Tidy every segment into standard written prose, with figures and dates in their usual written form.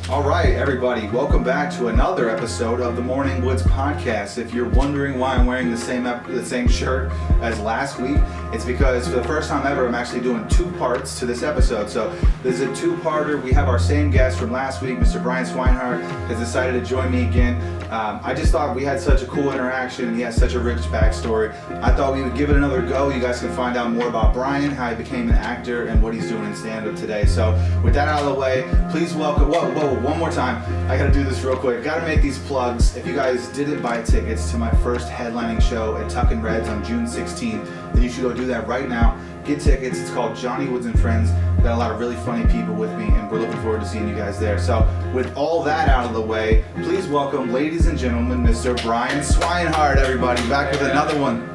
All right, everybody, welcome back to another episode of the Morning Woods Podcast. If you're wondering why I'm wearing the same shirt as last week, it's because for the first time ever, I'm actually doing two parts to this episode. So this is a two-parter. We have our same guest from last week, Mr. Brian Swineheart, has decided to join me again. I just thought we had such a cool interaction. He has such a rich backstory. I thought we would give it another go. You guys can find out more about Brian, how he became an actor, and what he's doing in stand-up today. So with that out of the way, please welcome, one more time. I gotta do this real quick. Gotta make these plugs. If you guys didn't buy tickets to my first headlining show at Tuck and Reds on June 16th, then you should go do that right now. Get tickets. It's called Johnny Woods and Friends. Got a lot of really funny people with me, and we're looking forward to seeing you guys there. So with all that out of the way, please welcome, ladies and gentlemen, Mr. Brian Swineheart, everybody. Back with another one.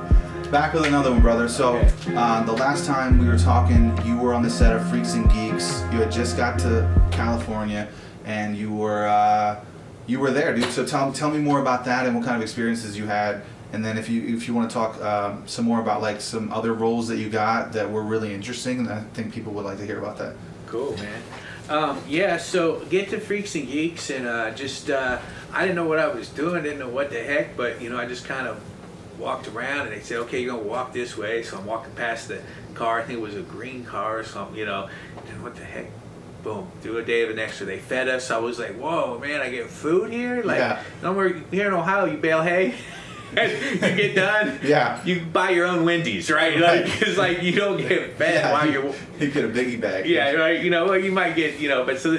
Brother. So the last time we were talking, you were on the set of Freaks and Geeks. You had just got to California, and you were there, dude. So tell me more about that and what kind of experiences you had. And then if you want to talk some more about like some other roles that you got that were really interesting, and I think people would like to hear about that. Cool, man. So get to Freaks and Geeks, and I didn't know what I was doing, didn't know what the heck, but I just kind of walked around, and they said, okay, you're gonna walk this way. So I'm walking past the car. I think it was a green car or something, and what the heck? Boom, do a day of an extra. They fed us. I was like, whoa, man, I get food here? Like, we're here in Ohio, you bale hay. You get done. Yeah. You buy your own Wendy's, right? It's like you don't get fed while you're. You get a biggie bag. Yeah, right. You might get, but so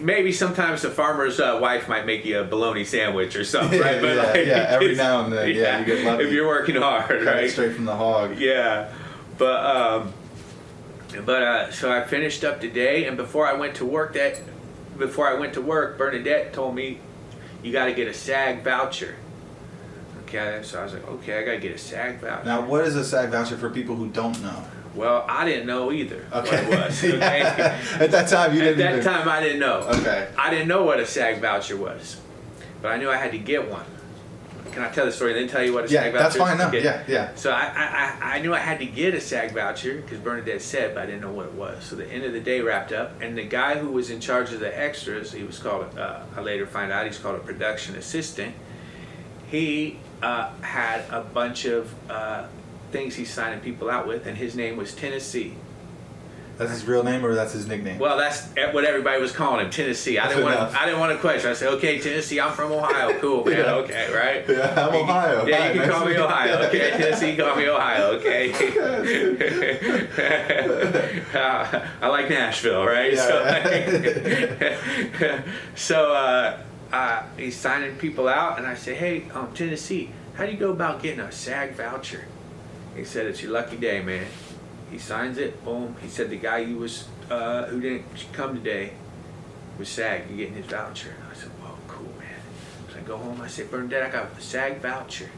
maybe sometimes the farmer's wife might make you a bologna sandwich or something, right? But every now and then, you get lucky. If you're working hard, right? Straight from the hog. Yeah, but so I finished up today, and before I went to work, Bernadette told me you got to get a SAG voucher. Okay, so I was like, okay, I gotta get a SAG voucher. Now, what is a SAG voucher for people who don't know? Well, I didn't know either what it was. Okay? At that time, you didn't. At that time, I didn't know. Okay. I didn't know what a SAG voucher was, but I knew I had to get one. Can I tell the story and then tell you what a SAG voucher is? Yeah, that's fine. No. Yeah. So I knew I had to get a SAG voucher because Bernadette said, but I didn't know what it was. So the end of the day wrapped up, and the guy who was in charge of the extras, he was called. I later find out he's called a production assistant. He had a bunch of things he's signing people out with, and his name was Tennessee. That's his real name, or that's his nickname? Well, that's what everybody was calling him, Tennessee. I didn't want to question. I said, okay, Tennessee, I'm from Ohio. Cool, man. Yeah. Okay, right? Yeah, I'm Ohio. Yeah, you can call me Ohio. Okay, Tennessee, call me Ohio. Okay. I like Nashville, right? Yeah. So he's signing people out, and I say, hey, Tennessee, how do you go about getting a SAG voucher? He said, it's your lucky day, man. He signs it, boom. He said the guy who didn't come today was SAG. You're getting his voucher. I said, whoa, cool, man. So I go home, I said, Bernadette, I got a SAG voucher.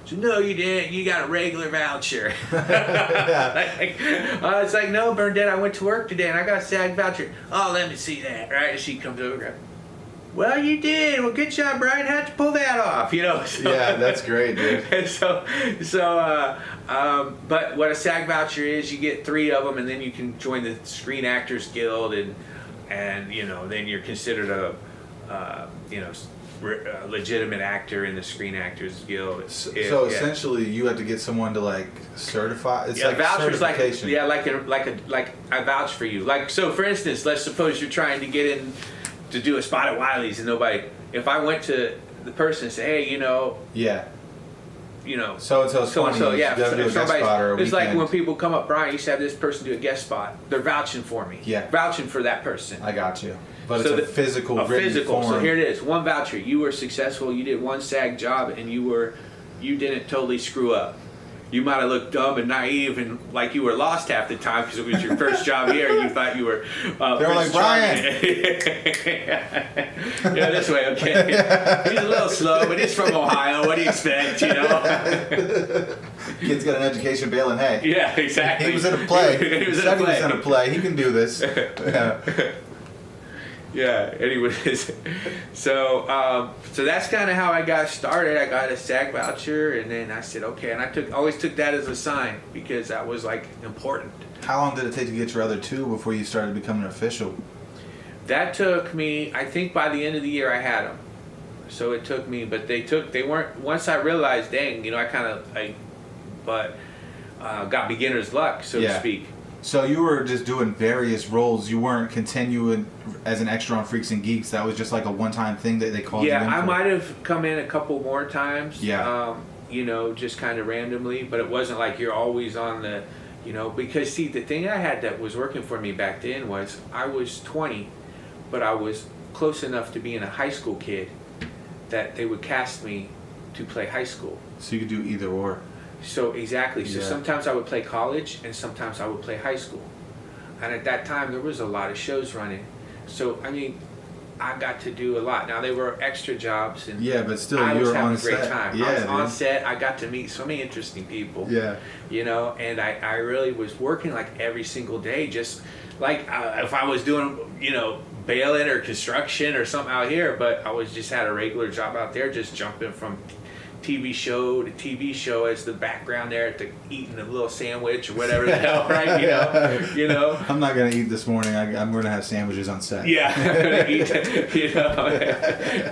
She said, no, you didn't. You got a regular voucher. It's like, no, Bernadette, I went to work today, and I got a SAG voucher. Oh, let me see that, right? And she comes over, well, you did. Well, good job, Brian. How'd you pull that off? So, yeah, that's great, dude. And but what a SAG voucher is, you get 3 of them, and then you can join the Screen Actors Guild, and then you're considered a legitimate actor in the Screen Actors Guild. So essentially, you have to get someone to like certify. It's like certification. Like I vouch for you. Like, so for instance, let's suppose you're trying to get in to do a spot at Wiley's, and nobody. If I went to the person and say, hey, so-and-so's funny, so, yeah, you gotta do a guest spot or a it's weekend. like when people come up, Brian, you used to have this person do a guest spot. They're vouching for me. Yeah. Vouching for that person. I got you. But so it's a physical form. So here it is. One voucher. You were successful. You did one SAG job, and you didn't totally screw up. You might have looked dumb and naive and like you were lost half the time because it was your first job here and you thought you were they were like, Brian! Yeah, this way, okay. He's a little slow, but he's from Ohio. What do you expect, Kid's got an education bailing hay. Yeah, exactly. He was in a play. He was in a play. He can do this. Yeah. Yeah, anyways, so that's kind of how I got started. I got a SAG voucher, and then I said, okay, and I always took that as a sign because that was like important. How long did it take to get your other 2 before you started becoming official? That took me, I think by the end of the year I had them. So it took me, but they weren't, once I realized, dang, got beginner's luck, so to speak. So you were just doing various roles. You weren't continuing as an extra on Freaks and Geeks. That was just like a one-time thing that they called you in for? Yeah, I might have come in a couple more times. Yeah. Just kind of randomly, but it wasn't like you're always on the, because see, the thing I had that was working for me back then was I was 20, but I was close enough to being a high school kid that they would cast me to play high school. So you could do either or. So exactly. So Yeah. sometimes I would play college and sometimes I would play high school. And at that time there was a lot of shows running. So I got to do a lot. Now they were extra jobs and yeah, but still I you was were having on a great set. time. Yeah, I was on dude. set. I got to meet so many interesting people. Yeah. And I really was working like every single day, just like if I was doing, bailing or construction or something out here, but I was just had a regular job out there, just jumping from TV show to TV show as the background there at eating a little sandwich or whatever the hell, right? I'm not gonna eat this morning. I'm gonna have sandwiches on set. Yeah, I'm gonna eat,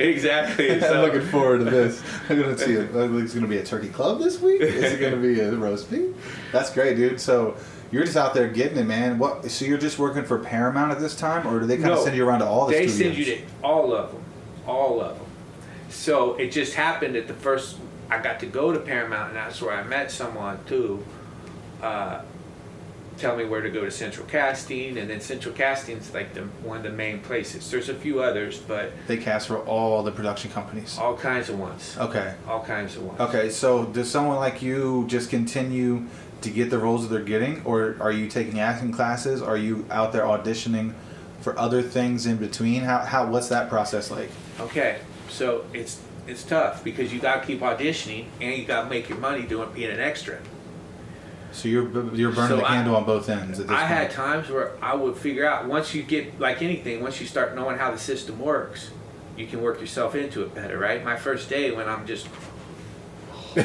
exactly. I'm So, looking forward to this. I'm gonna see it. It's gonna be a turkey club this week. Is it gonna be a roast beef? That's great, dude. So you're just out there getting it, man. What? So you're just working for Paramount at this time, or do they kind of send you around to all the studios? They send you to all of them. So it just happened that the first I got to go to Paramount, and that's where I met someone too. Tell me where to go to Central Casting, and then Central Casting's like one of the main places. There's a few others, but They cast for all the production companies. all kinds of ones. Okay. All kinds of ones. Okay. So does someone like you just continue to get the roles that they're getting, or are you taking acting classes? Are you out there auditioning for other things in between? What's that process like? Okay, so it's tough because you got to keep auditioning and you got to make your money being an extra. So you're burning So the candle on both ends at this I point. had times where I would figure out, once you get, like anything, once you start knowing how the system works, you can work yourself into it better, right? My first day when I'm just...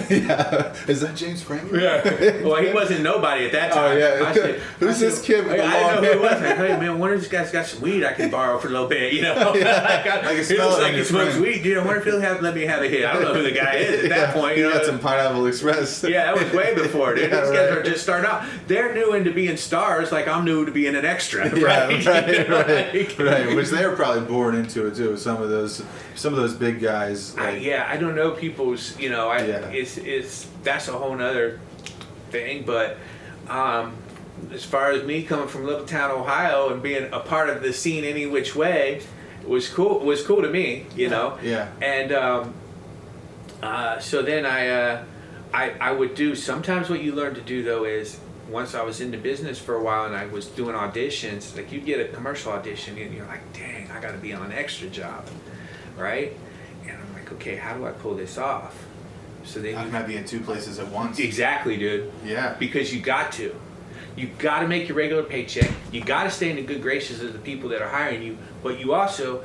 Yeah. Is that James Franklin? Yeah. Well, he wasn't nobody at that time. Oh, yeah. I said, Who's this kid with I the didn't long know who it hair? was. Like, hey, man, I wonder if this guy's got some weed I can borrow for a little bit, Yeah. I can It smell looks it like on he your smokes friend. weed, dude. I wonder if he'll let me have a hit. I don't know who the guy is at that point. You got some Pineapple Express. Yeah, that was way before, dude. Yeah, These guys right. are just starting out. They're new into being stars, like I'm new to being an extra, Yeah, right? right. Which they were probably born into it too. Some of those big guys. Like, I don't know people's. Yeah. It's that's a whole nother thing. But as far as me coming from Little Town, Ohio, and being a part of the scene any which way, it was cool. It was cool to me, Yeah. And so then I would do. Sometimes what you learn to do though is, once I was in the business for a while and I was doing auditions, like you'd get a commercial audition and you're like, dang, I got to be on an extra job, right? And I'm like, okay, how do I pull this off? So then How can I be in two places at once? exactly, dude. Yeah. Because you got to make your regular paycheck. You got to stay in the good graces of the people that are hiring you, but you also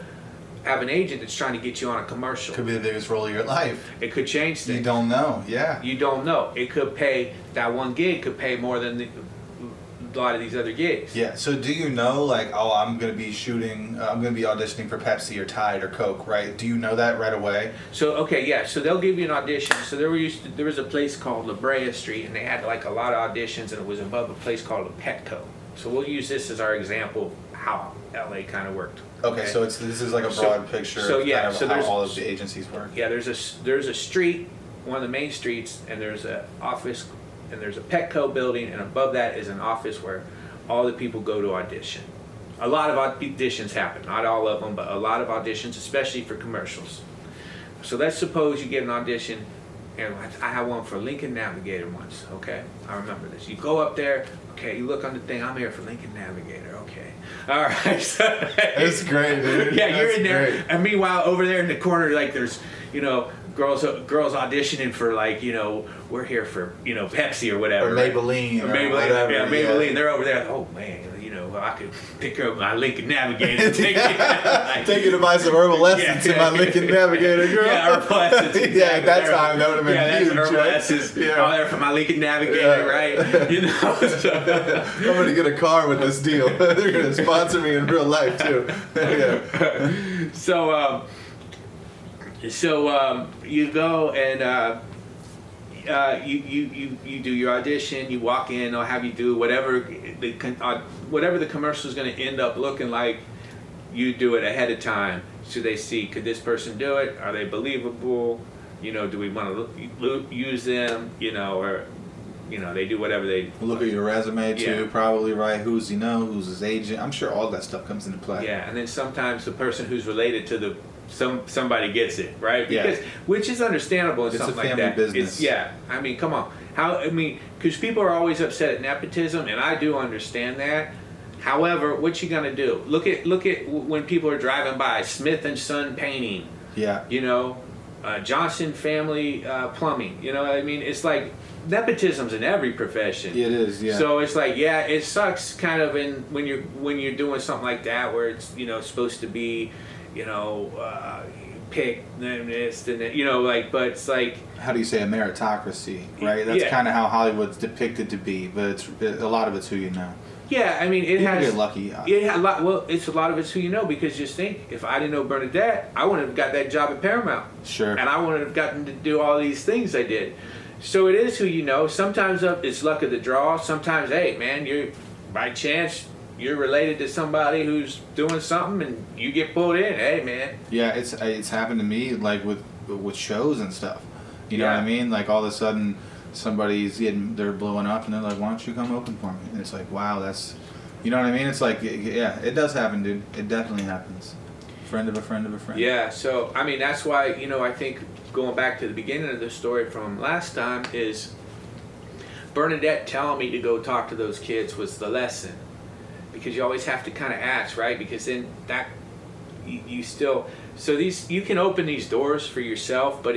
have an agent that's trying to get you on a commercial. Could be the biggest role of your life. It could change things. You don't know. Yeah. You don't know. It could pay, that one gig could pay more than a lot of these other gigs. Yeah. So do you know, like, oh, I'm gonna be auditioning for Pepsi or Tide or Coke, right? Do you know that right away? So okay, yeah. So they'll give you an audition. So there was a place called La Brea Street, and they had like a lot of auditions, and it was above a place called a Petco. So we'll use this as our example of how LA kind of worked. Okay, so this is like a broad picture of kind of how all of the agencies work. Yeah, there's a street, one of the main streets, and there's an office, and there's a Petco building, and above that is an office where all the people go to audition. A lot of auditions happen, not all of them, but a lot of auditions, especially for commercials. So let's suppose you get an audition, and I had one for Lincoln Navigator once, okay? I remember this. You go up there, okay, you look on the thing, I'm here for Lincoln Navigator, okay. All right. That's great, dude. Yeah, you're That's in there, great. and meanwhile, over there in the corner, like there's, girls auditioning for like, we're here for, Pepsi or whatever. Or right? Maybelline. Or Maybelline, whatever. yeah, Maybelline. They're over there. Oh man, I could pick up my Lincoln Navigator and take it. Take you to buy some herbal lessons in my Lincoln Navigator, girl. Yeah, herbal lessons. Exactly. Yeah, at that time, that would have been huge. Yeah, that's herbal right? lessons. Yeah. All there for my Lincoln Navigator, right? So. I'm going to get a car with this deal. They're going to sponsor me in real life, too. Yeah. So you go and you do your audition. You walk in. They'll have you do whatever the commercial is going to end up looking like. You do it ahead of time, so they see, could this person do it? Are they believable? Do we want to use them? Or they do whatever they look at your resume too. Yeah. Probably right. Who's who's his agent? I'm sure all that stuff comes into play. Yeah, and then sometimes the person who's related to somebody gets it, right? Because which is understandable in something like that. It's a family business. I mean, come on. Because people are always upset at nepotism, and I do understand that. However, what you gonna do? Look at when people are driving by, Smith and Son Painting. Yeah. Johnson Family Plumbing. It's like nepotism's in every profession. It is. Yeah. So it's like, it sucks kind of when you're doing something like that where it's supposed to be, pick this and that, but it's like, how do you say, a meritocracy, right? That's kind of how Hollywood's depicted to be, but a lot of it's who you know. Yeah, it you has. Get lucky. Yeah, it's a lot of it's who you know, because just think, if I didn't know Bernadette, I wouldn't have got that job at Paramount. Sure. And I wouldn't have gotten to do all these things I did. So it is who you know. Sometimes it's luck of the draw. Sometimes, hey man, by chance you're related to somebody who's doing something and you get pulled in. Hey man. Yeah, it's happened to me, like with shows and stuff. You know what I mean? Like all of a sudden they're blowing up and they're like, why don't you come open for me? And it's like, wow, that's, you know what I mean? It's like, yeah, it does happen, dude. It definitely happens. Friend of a friend of a friend. Yeah, so that's why, I think going back to the beginning of the story from last time is Bernadette telling me to go talk to those kids was the lesson. Because you always have to kind of ask, right? Because then that you still, so you can open these doors for yourself, but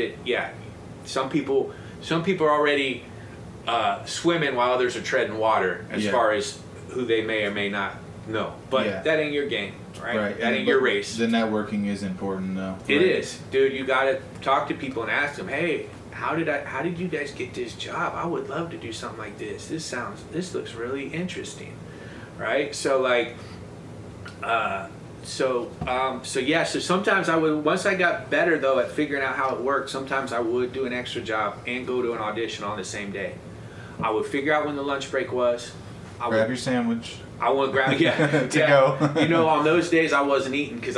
some people are already swimming while others are treading water as far as who they may or may not know. But that ain't your game, right? That ain't your race. The networking is important, though. It is, dude. You got to talk to people and ask them, hey, how did you guys get this job? I would love to do something like this. This looks really interesting, right? So like, so sometimes I would, once I got better though at figuring out how it worked, sometimes I would do an extra job and go to an audition on the same day. I would figure out when the lunch break was. Grab your sandwich. I would grab go. On those days I wasn't eating because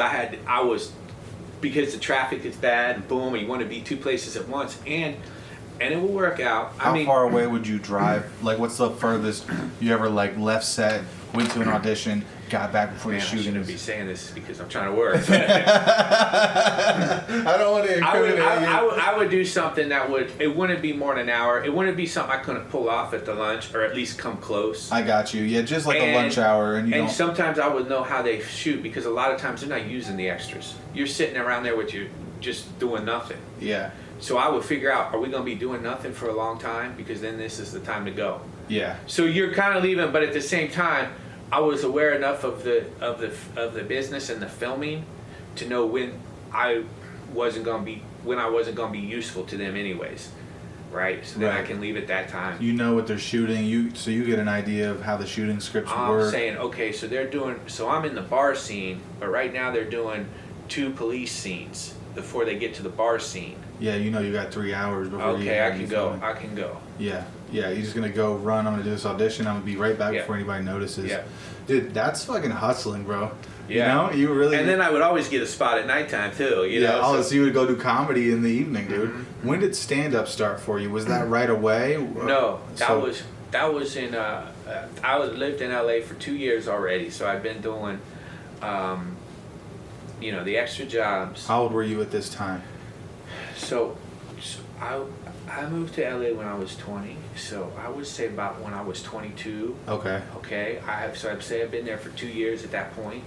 because the traffic is bad and boom, and you want to be two places at once, and it will work out. How far away would you drive? Like, what's the furthest you ever left set, went to an audition, got back before the shooting? I shouldn't be saying this because I'm trying to work. I don't want to incriminate you. I would do something it wouldn't be more than an hour. It wouldn't be something I couldn't pull off at the lunch, or at least come close. I got you. Yeah, just like a lunch hour. And sometimes I would know how they shoot, because a lot of times they're not using the extras. You're sitting around there with you just doing nothing. Yeah. So I would figure out, are we going to be doing nothing for a long time? Because then this is the time to go. Yeah. So you're kind of leaving, but at the same time, I was aware enough of the business and the filming to know when I wasn't going to be useful to them anyways, right? So then I can leave at that time. You know what they're shooting, so you get an idea of how the shooting scripts work. I'm saying, okay, so I'm in the bar scene, but right now they're doing 2 police scenes before they get to the bar scene. Yeah, you got 3 hours before you I can go. Yeah, you're just going to go run, I'm going to do this audition, I'm going to be right back before anybody notices. Yeah. Dude, that's fucking hustling, bro. Yeah. You really... And then I would always get a spot at nighttime, too, so you would go do comedy in the evening, dude. Mm-hmm. When did stand-up start for you? Was that right away? No, that was in... I lived in LA for 2 years already, so I've been doing, the extra jobs. How old were you at this time? So I moved to LA when I was 20, so I would say about when I was 22. Okay. Okay. I'd say I've been there for 2 years at that point,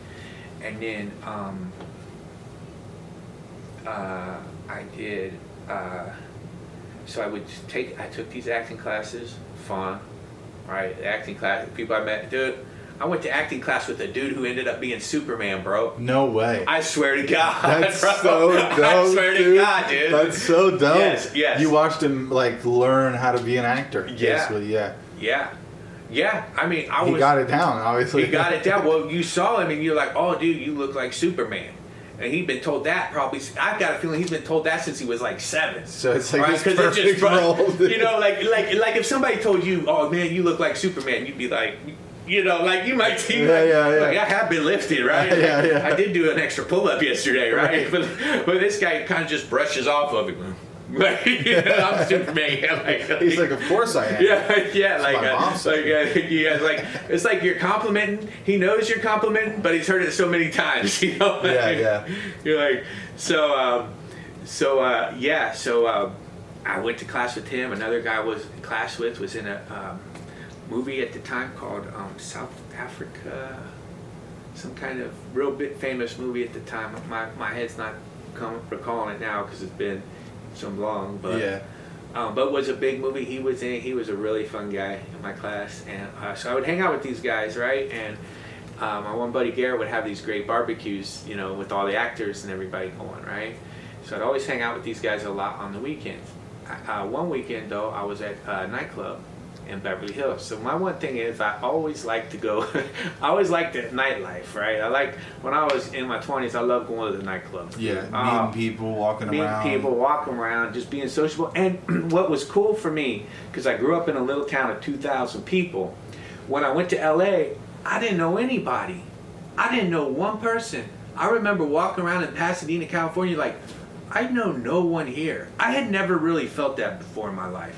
and then I did. So I took these acting classes, fun, right? Acting class, people I met, dude. I went to acting class with a dude who ended up being Superman, bro. No way. I swear to God, That's bro. so dope, I swear to dude. God, dude. That's so dope. Yes. You watched him like learn how to be an actor. Yeah. Basically, yeah. Yeah. I mean, He got it down, obviously. He got it down. Well, you saw him and you're like, oh, dude, you look like Superman. And he'd been told that probably. I've got a feeling he's been told that since he was like 7. So it's like right? this perfect role. You know, like if somebody told you, oh man, you look like Superman, you'd be like, you know, like you might see. Yeah. Like, I have been lifted, right? Yeah. I did do an extra pull-up yesterday, right? But this guy kind of just brushes off of it. Like, you know, I'm Superman. He's like, of course I am. Yeah. Like, It's like you're complimenting. He knows you're complimenting, but he's heard it so many times. You know. Yeah. You're like, I went to class with him. Another guy I was in class with was in a movie at the time called South Africa. Some kind of real big famous movie at the time. My head's not recalling it now because it's been so long, but it was a big movie he was in. He was a really fun guy in my class, and so I would hang out with these guys, right? And my one buddy Garrett would have these great barbecues, you know, with all the actors and everybody going, right? So I'd always hang out with these guys a lot on the weekends. One weekend though, I was at a nightclub in Beverly Hills. So my one thing is I always like to go, I always liked the nightlife, right? When I was in my 20s, I loved going to the nightclubs. Yeah, meeting people, walking around. Just being sociable. And what was cool for me, because I grew up in a little town of 2,000 people, when I went to LA, I didn't know anybody. I didn't know one person. I remember walking around in Pasadena, California, like, I know no one here. I had never really felt that before in my life.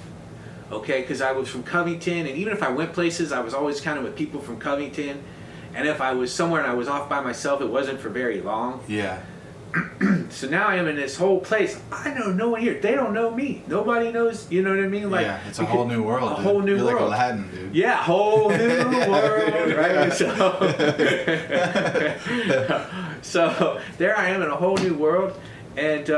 Okay, because I was from Covington, and even if I went places, I was always kind of with people from Covington. And if I was somewhere and I was off by myself, it wasn't for very long. Yeah. So now I am in this whole place. I know no one here. They don't know me. Nobody knows. You know what I mean? Like, yeah, it's a whole new world. Whole new You're world. You're like Aladdin, dude. Yeah, whole new world, right? So there I am in a whole new world, and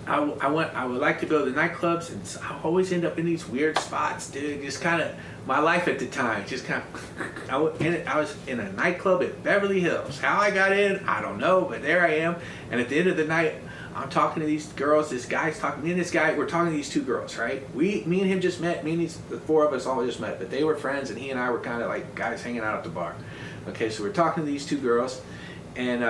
I would like to go to the nightclubs, and I always end up in these weird spots, dude. Just kind of my life at the time, just kind of. I was in a nightclub at Beverly Hills. How I got in, I don't know, but there I am. And at the end of the night, I'm talking to these girls. This guy's talking. Me and this guy, we're talking to these two girls, right? Me and him just met. The 4 of us all just met, but they were friends, and he and I were kind of like guys hanging out at the bar. Okay, so we're talking to these two girls, and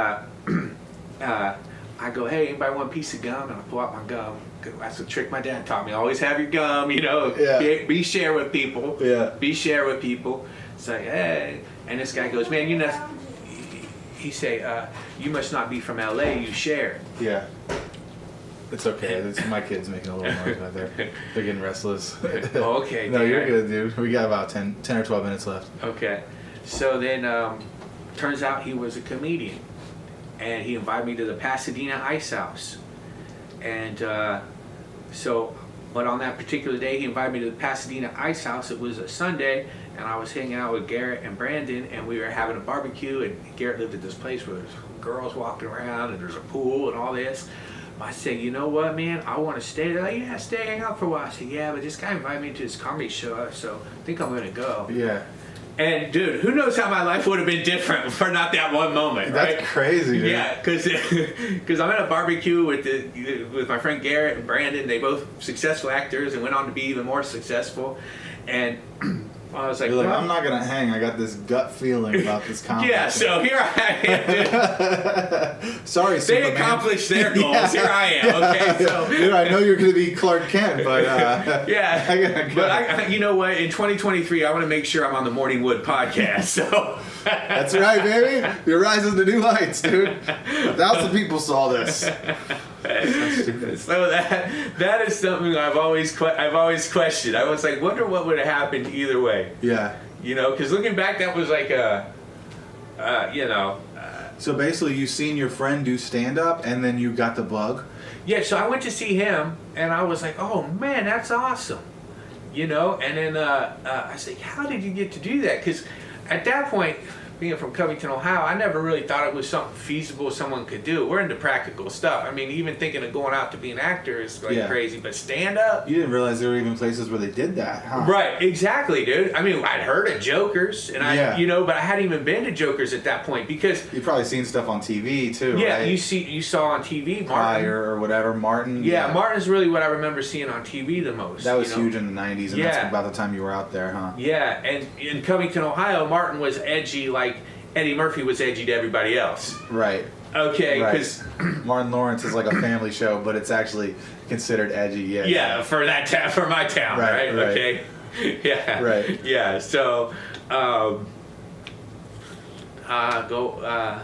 I go, hey, anybody want a piece of gum? And I pull out my gum. That's a trick my dad taught me. Always have your gum, you know. Yeah. Be share with people. Yeah. Be share with people. It's like, hey. And this guy goes, man, you know, he say, you must not be from LA, you share. Yeah. It's okay. It's my kids making a little noise right there. They're getting restless. Oh, okay. No, you're good, dude. We got about 10 or 12 minutes left. Okay. So then, turns out he was a comedian. And he invited me to the Pasadena Ice House. And but on that particular day, he invited me to the Pasadena Ice House. It was a Sunday, and I was hanging out with Garrett and Brandon, and we were having a barbecue, and Garrett lived at this place where there's girls walking around, and there's a pool and all this. I said, you know what, man, I want to stay. They're like, yeah, stay, hang out for a while. I said, yeah, but this guy invited me to his comedy show, so I think I'm going to go. Yeah. And dude, who knows how my life would have been different for not that one moment, right? That's crazy, dude. Yeah, because I'm at a barbecue with my friend Garrett and Brandon. They both successful actors and went on to be even more successful. And I was like, you're like, I'm not gonna hang. I got this gut feeling about this comedy. Yeah, so here I am, dude. Sorry, Superman. They accomplished their goals. Yeah. Here I am. Okay, so dude, I know you're gonna be Clark Kent, but yeah, I gotta go. But you know what? In 2023, I want to make sure I'm on the Morning Wood podcast. So that's right, baby. You're rising to new heights, dude. 1,000 people saw this. So that is something I've always questioned. I was like, wonder what would have happened either way. Yeah. You know, because looking back, that was like So basically, you seen your friend do stand up, and then you got the bug. Yeah. So I went to see him, and I was like, oh man, that's awesome. You know, and then I said, how did you get to do that? Because at that point, being from Covington, Ohio, I never really thought it was something feasible someone could do. We're into practical stuff. I mean, even thinking of going out to be an actor is like crazy, but stand up. You didn't realize there were even places where they did that, huh? Right, exactly, dude. I mean, I'd heard of Jokers, and but I hadn't even been to Jokers at that point because you've probably seen stuff on TV too. Yeah, right? you saw on TV Martin Fire or whatever, Martin. Yeah, Martin's really what I remember seeing on TV the most. That was huge in the '90s, and that's about the time you were out there, huh? Yeah, and in Covington, Ohio, Martin was edgy like Eddie Murphy was edgy to everybody else. Right. Okay, because Martin Lawrence is like a family show, but it's actually considered edgy. Yeah, for my town, right? Okay. Yeah. Right. Yeah. So, so I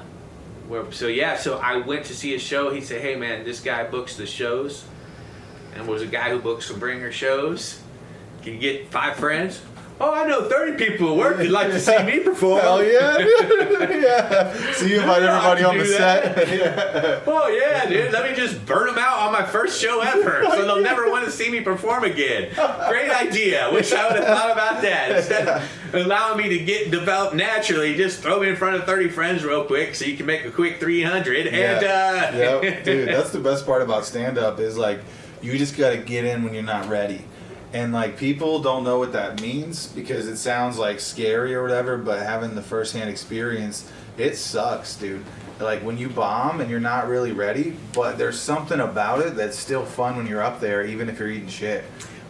went to see a show. He said, "Hey, man, this guy books the shows, and was a guy who books some bringer shows. Can you get 5 friends?" Oh, I know 30 people at work who'd like to see me perform. Hell yeah. Yeah. So you invite everybody on the set? Yeah. Oh, yeah, dude. Let me just burn them out on my first show ever so they'll never want to see me perform again. Great idea. Wish I would have thought about that. Instead of allowing me to develop naturally, just throw me in front of 30 friends real quick so you can make a quick 300. Yep. Dude, that's the best part about stand-up is, like, you just got to get in when you're not ready. And, like, people don't know what that means because it sounds, like, scary or whatever, but having the first-hand experience, it sucks, dude. Like, when you bomb and you're not really ready, but there's something about it that's still fun when you're up there, even if you're eating shit.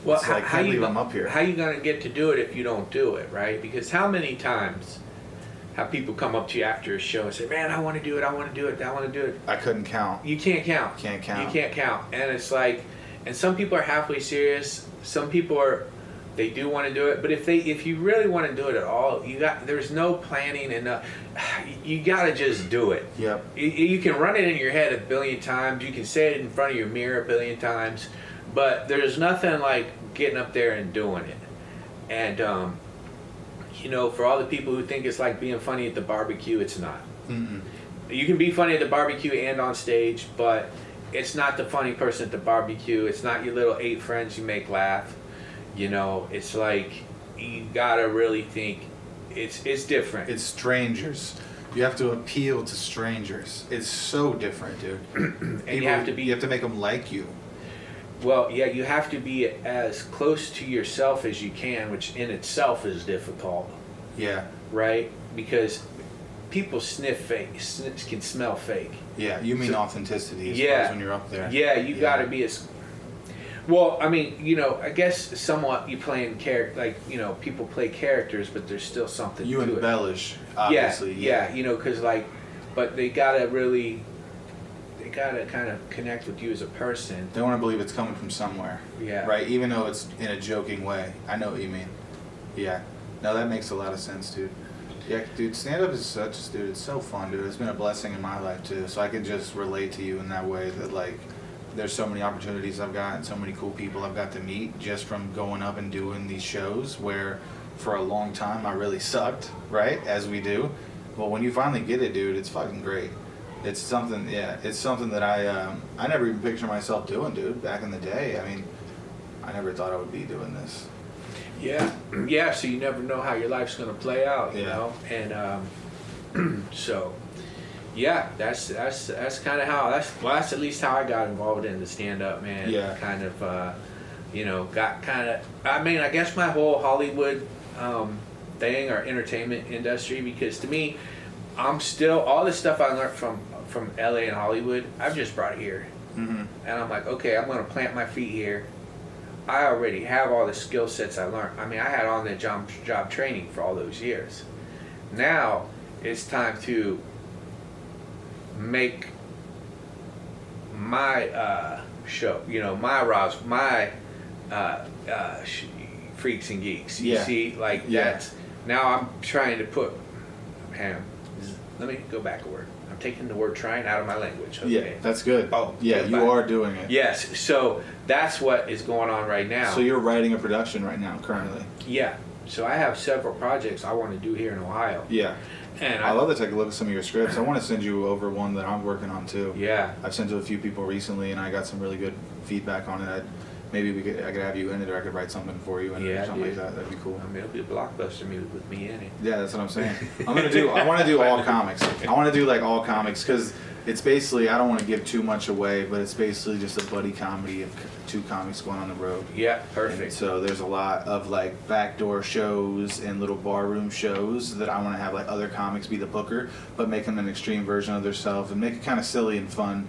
Well, it's like, can't believe I'm up here. How you going to get to do it if you don't do it, right? Because how many times have people come up to you after a show and say, "Man, I want to do it, I want to do it, I want to do it." I couldn't count. You can't count. Can't count. You can't count. And it's like, and some people are halfway serious. Some people they do want to do it, but if you really want to do it at all, there's no planning and you got to just do it. Yep. You can run it in your head 1 billion times. You can say it in front of your mirror 1 billion times, but there's nothing like getting up there and doing it. And for all the people who think it's like being funny at the barbecue, it's not. Mm-mm. You can be funny at the barbecue and on stage, but it's not the funny person at the barbecue. It's not your little 8 friends you make laugh. It's like you gotta really think. It's different. It's strangers. You have to appeal to strangers. It's so different, dude. And you have to make them like you. Well, yeah, you have to be as close to yourself as you can, which in itself is difficult. Yeah. Right? Because people sniff fake, can smell fake. Yeah, you mean authenticity as far as when you're up there. Yeah, you got to be as... Well, I mean, I guess somewhat you playing character, like, people play characters, but there's still something you to it. You embellish, obviously. Yeah, because, like, but they got to kind of connect with you as a person. They want to believe it's coming from somewhere. Yeah. Right, even though it's in a joking way. I know what you mean. Yeah. No, that makes a lot of sense, dude. Yeah, dude, stand-up is it's so fun, dude. It's been a blessing in my life, too. So I can just relate to you in that way that, like, there's so many opportunities I've got and so many cool people I've got to meet just from going up and doing these shows where for a long time I really sucked, right, as we do. But when you finally get it, dude, it's fucking great. It's something that I never even pictured myself doing, dude, back in the day. I mean, I never thought I would be doing this. Yeah, so you never know how your life's going to play out, you know? And so, yeah, that's kind of how, that's at least how I got involved in the stand-up, man. Yeah. Kind of, got kind of, I mean, I guess my whole Hollywood thing or entertainment industry, because to me, I'm still, all this stuff I learned from LA and Hollywood, I've just brought it here. Mm-hmm. And I'm like, okay, I'm going to plant my feet here. I already have all the skill sets I learned. I mean, I had on the job training for all those years. Now it's time to make my show, my Freaks and Geeks. You see, like that's, now I'm trying to put, let me go back a word. I'm taking the word trying out of my language. Okay? Yeah, that's good. Oh, yeah, you are doing it. Yes, so that's what is going on right now. So you're writing a production right now, currently. Yeah, so I have several projects I want to do here in Ohio. Yeah. And I love to take a look at some of your scripts. I want to send you over one that I'm working on too. Yeah. I've sent to a few people recently, and I got some really good feedback on it. maybe I could have you in it, or I could write something for you in it, or something like that. That'd be cool. I mean, it'll be a blockbuster movie with me in it. Yeah, that's what I'm saying. I want to do all comics. I want to do like all comics because it's basically, I don't want to give too much away, but it's basically just a buddy comedy of two comics going on the road. Yeah, perfect. And so there's a lot of like backdoor shows and little barroom shows that I want to have like other comics be the booker, but make them an extreme version of themselves and make it kind of silly and fun.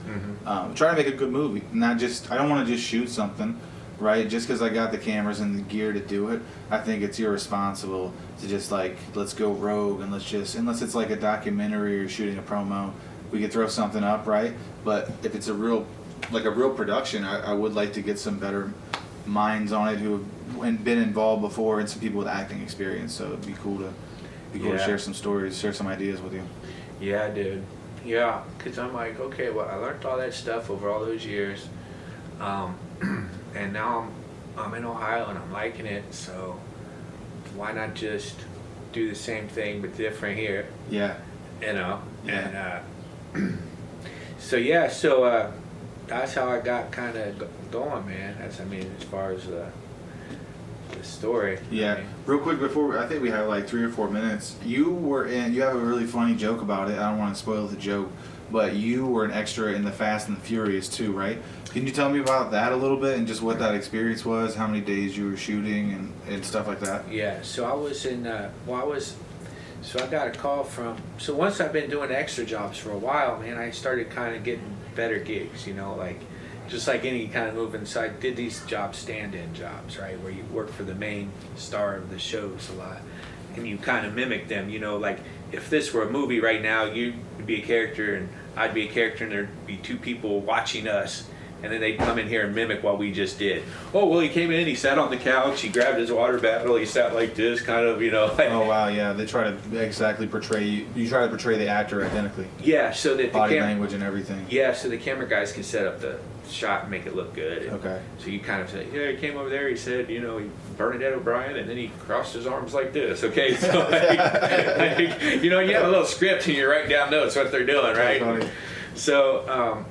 Try to make a good movie, not just, I don't want to just shoot something, right? Just because I got the cameras and the gear to do it, I think it's irresponsible to just like, let's go rogue and let's just, unless it's like a documentary or shooting a promo, we could throw something up, right? But if it's a real production, I would like to get some better minds on it who have been involved before and some people with acting experience. So it'd be cool to share some stories, share some ideas with you. Yeah, dude. Yeah, because I'm like, okay, well, I learned all that stuff over all those years, and now I'm in Ohio and I'm liking it. So why not just do the same thing but different here? Yeah. You know. Yeah. And so that's how I got kind of going, man. As far as the story. Yeah. Real quick before, I think we have like 3 or 4 minutes. You have a really funny joke about it. I don't want to spoil the joke, but you were an extra in the Fast and the Furious too, right? Can you tell me about that a little bit and just what that experience was, how many days you were shooting and stuff like that? Yeah. So I was in, so I got a call from, so once I've been doing extra jobs for a while, man, I started kind of getting better gigs, like just like any kind of movement. So I did these jobs, stand-in jobs, right, where you work for the main star of the shows a lot, and you kind of mimic them, like if this were a movie right now, you'd be a character and I'd be a character and there'd be two people watching us. And then they'd come in here and mimic what we just did. Oh, well, he came in, he sat on the couch, he grabbed his water bottle, he sat like this, kind of, Like, oh, wow, yeah. They try to exactly portray you. You try to portray the actor identically. Yeah, so that body language and everything. Yeah, so the camera guys can set up the shot and make it look good. And okay. So you kind of say, yeah, he came over there, he said, he Bernadette O'Brien, and then he crossed his arms like this, okay? So, you have a little script and you write down notes what they're doing, right? Funny. So,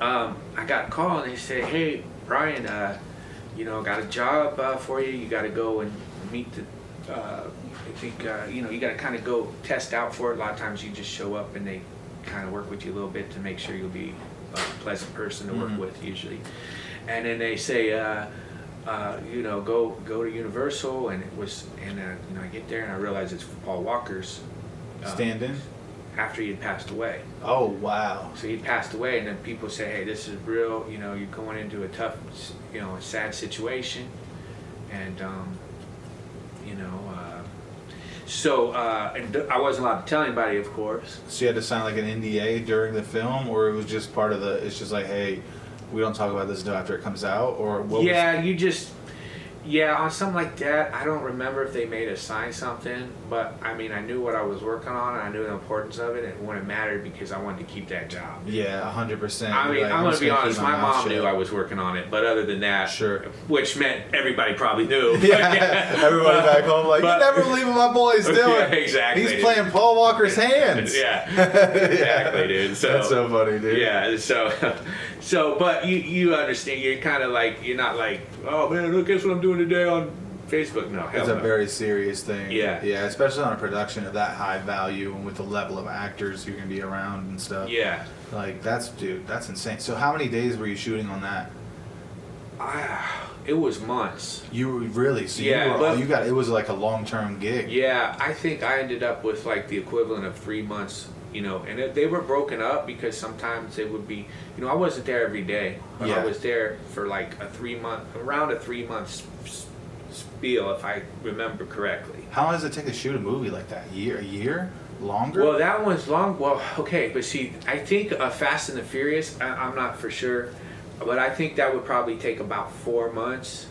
I got a call and they say, hey, Brian, got a job for you. You got to go and meet the, I think, you got to kind of go test out for it. A lot of times you just show up and they kind of work with you a little bit to make sure you'll be a pleasant person to work with usually. And then they say, go to Universal, and it was, and I get there and I realize it's Paul Walker's stand-in? After he had passed away. Oh, wow. So he passed away, and then people say, hey, this is real, you're going into a tough, a sad situation. And, and I wasn't allowed to tell anybody, of course. So you had to sign like an NDA during the film, or it was just part of it's just like, hey, we don't talk about this until after it comes out, or what? Yeah, on something like that, I don't remember if they made us sign something, but I knew what I was working on, and I knew the importance of it, and it wouldn't matter because I wanted to keep that job. Yeah, 100%. I'm going to be honest, my mom knew I was working on it, but other than that, sure, which meant everybody probably knew. Yeah, everybody back home like, you never believe what my boy's doing. Yeah, exactly. He's playing Paul Walker's hands. Yeah, exactly, dude. So, that's so funny, dude. Yeah, so, but you understand, you're kind of like, you're not like, oh man, look, guess what I'm doing today on Facebook. No, it's a very serious thing. Yeah. Yeah, especially on a production of that high value and with the level of actors you're going to be around and stuff. Yeah. Like, that's insane. So how many days were you shooting on that? It was months. You were really? So yeah, it was like a long-term gig. Yeah, I think I ended up with like the equivalent of 3 months, and they were broken up because sometimes it would be, I wasn't there every day, but I was there for like around a 3 month spiel, if I remember correctly. How long does it take to shoot a movie like that? A year? Longer? Well, that one's long. Well, okay, but see, I think Fast and the Furious, I'm not for sure, but I think that would probably take about 4 months,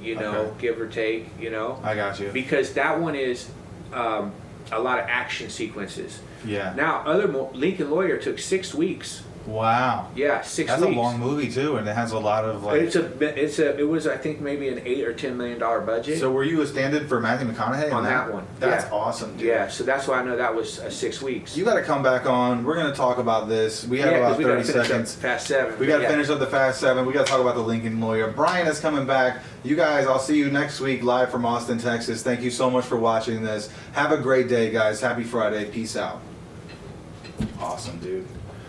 okay, give or take, I got you. Because that one is a lot of action sequences. Yeah. Now, Lincoln Lawyer took 6 weeks Wow. Yeah, 6 That's weeks. a long movie too, and it has a lot of like. It was I think maybe an $8 or $10 million budget. So were you a stand-in for Matthew McConaughey on that one? That's yeah. awesome, dude. Yeah, so that's why I know that was 6 weeks. You got to come back on. We're going to talk about this. We have about 30 seconds. Fast 7. We got to finish up the Fast 7. We got to talk about the Lincoln Lawyer. Brian is coming back. You guys, I'll see you next week live from Austin, Texas. Thank you so much for watching this. Have a great day, guys. Happy Friday. Peace out. Awesome, dude.